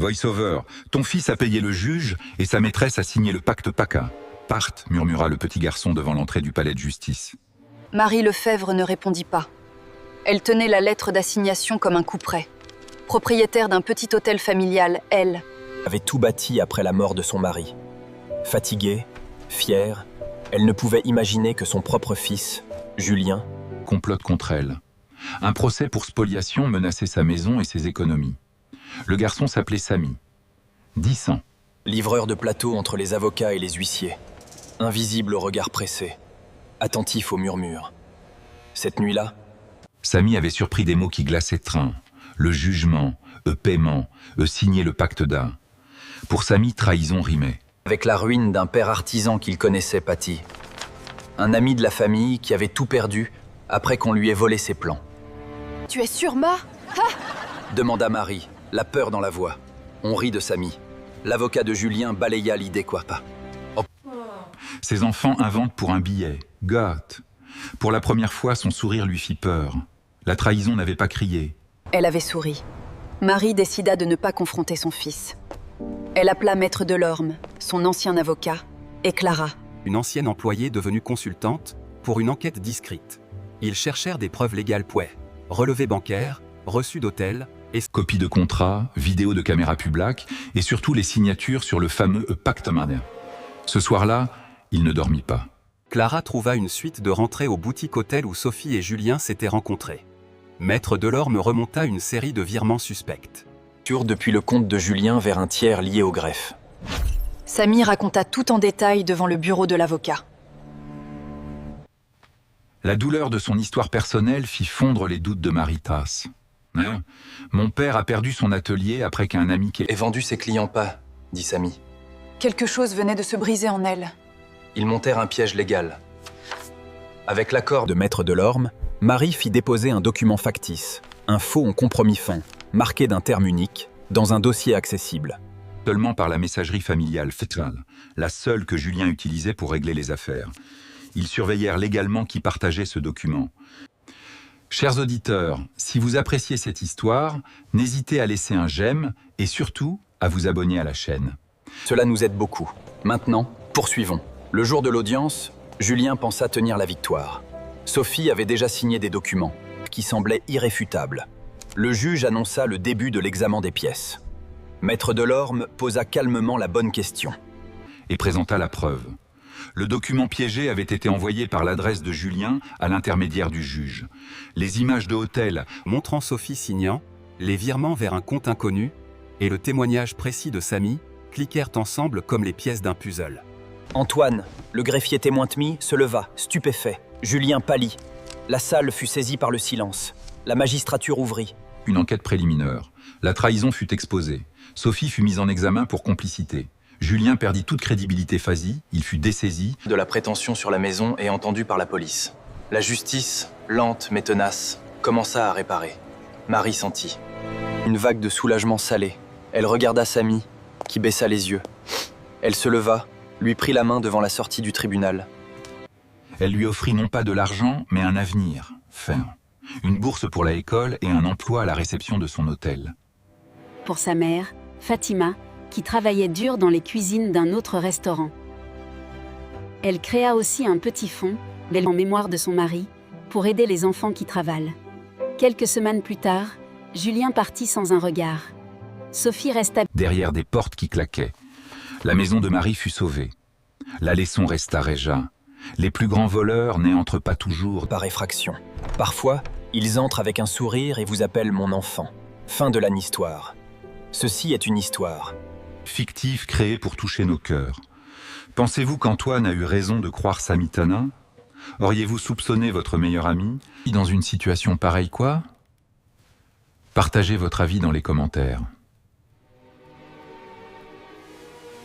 Voice-over. Ton fils a payé le juge et sa maîtresse a signé le pacte PACA. Parte, murmura le petit garçon devant l'entrée du palais de justice. Marie Lefebvre ne répondit pas. Elle tenait la lettre d'assignation comme un couperet. Propriétaire d'un petit hôtel familial, elle avait tout bâti après la mort de son mari. Fatiguée, fière, elle ne pouvait imaginer que son propre fils, Julien, complote contre elle. Un procès pour spoliation menaçait sa maison et ses économies. Le garçon s'appelait Samy. 10 ans. Livreur de plateau entre les avocats et les huissiers. Invisible au regard pressé. Attentif aux murmures. Cette nuit-là, Samy avait surpris des mots qui glaçaient train. Le jugement, paiement, signer le pacte d'A. Pour Samy, trahison rimait. Avec la ruine d'un père artisan qu'il connaissait pâti. Un ami de la famille qui avait tout perdu après qu'on lui ait volé ses plans. « Tu es sûr, Ma ?» demanda Marie, la peur dans la voix. On rit de Samy. L'avocat de Julien balaya l'idée quoi pas. Ses enfants inventent pour un billet. Goth. Pour la première fois, son sourire lui fit peur. La trahison n'avait pas crié. Elle avait souri. Marie décida de ne pas confronter son fils. Elle appela Maître Delorme, son ancien avocat, et Clara. Une ancienne employée devenue consultante, pour une enquête discrète. Ils cherchèrent des preuves légales relevés bancaires, reçus d'hôtel, et copies de contrats, vidéos de caméras publiques et surtout les signatures sur le fameux pacte Marder. Ce soir-là, il ne dormit pas. Clara trouva une suite de rentrées au boutique-hôtel où Sophie et Julien s'étaient rencontrés. Maître Delorme remonta une série de virements suspects. Depuis le compte de Julien vers un tiers lié au greffe. Samy raconta tout en détail devant le bureau de l'avocat. La douleur de son histoire personnelle fit fondre les doutes de Maritas. Hein? Mon père a perdu son atelier après qu'un ami qui ait vendu ses clients pas, dit Samy. Quelque chose venait de se briser en elle. Ils montèrent un piège légal. Avec l'accord de Maître Delorme, Marie fit déposer un document factice, un faux en compromis fin, marqué d'un terme unique, dans un dossier accessible. Seulement par la messagerie familiale fétale, la seule que Julien utilisait pour régler les affaires. Ils surveillèrent légalement qui partageait ce document. Chers auditeurs, si vous appréciez cette histoire, n'hésitez à laisser un j'aime et surtout à vous abonner à la chaîne. Cela nous aide beaucoup. Maintenant, poursuivons. Le jour de l'audience, Julien pensa tenir la victoire. Sophie avait déjà signé des documents, qui semblaient irréfutables. Le juge annonça le début de l'examen des pièces. Maître Delorme posa calmement la bonne question. Et présenta la preuve. Le document piégé avait été envoyé par l'adresse de Julien à l'intermédiaire du juge. Les images de hôtel montrant Sophie signant, les virements vers un compte inconnu et le témoignage précis de Samy cliquèrent ensemble comme les pièces d'un puzzle. Antoine, le greffier témoin Tmy, se leva, stupéfait. Julien pâlit. La salle fut saisie par le silence. La magistrature ouvrit. Une enquête préliminaire. La trahison fut exposée. Sophie fut mise en examen pour complicité. Julien perdit toute crédibilité fasie, il fut dessaisi de la prétention sur la maison et entendu par la police. La justice, lente mais tenace, commença à réparer. Marie sentit une vague de soulagement salé. Elle regarda Samy, qui baissa les yeux. Elle se leva, lui prit la main devant la sortie du tribunal. Elle lui offrit non pas de l'argent, mais un avenir, ferme. Une bourse pour l'école et un emploi à la réception de son hôtel. Pour sa mère, Fatima, qui travaillait dur dans les cuisines d'un autre restaurant. Elle créa aussi un petit fonds, en mémoire de son mari, pour aider les enfants qui travaillent. Quelques semaines plus tard, Julien partit sans un regard. Sophie resta derrière des portes qui claquaient. La maison de Marie fut sauvée. La leçon resta réja. Les plus grands voleurs n'entrent pas toujours par effraction. Parfois, ils entrent avec un sourire et vous appellent mon enfant. Fin de l'histoire. Ceci est une histoire. Fictif créé pour toucher nos cœurs. Pensez-vous qu'Antoine a eu raison de croire Samitana? Auriez-vous soupçonné votre meilleur ami dans une situation pareille quoi? Partagez votre avis dans les commentaires.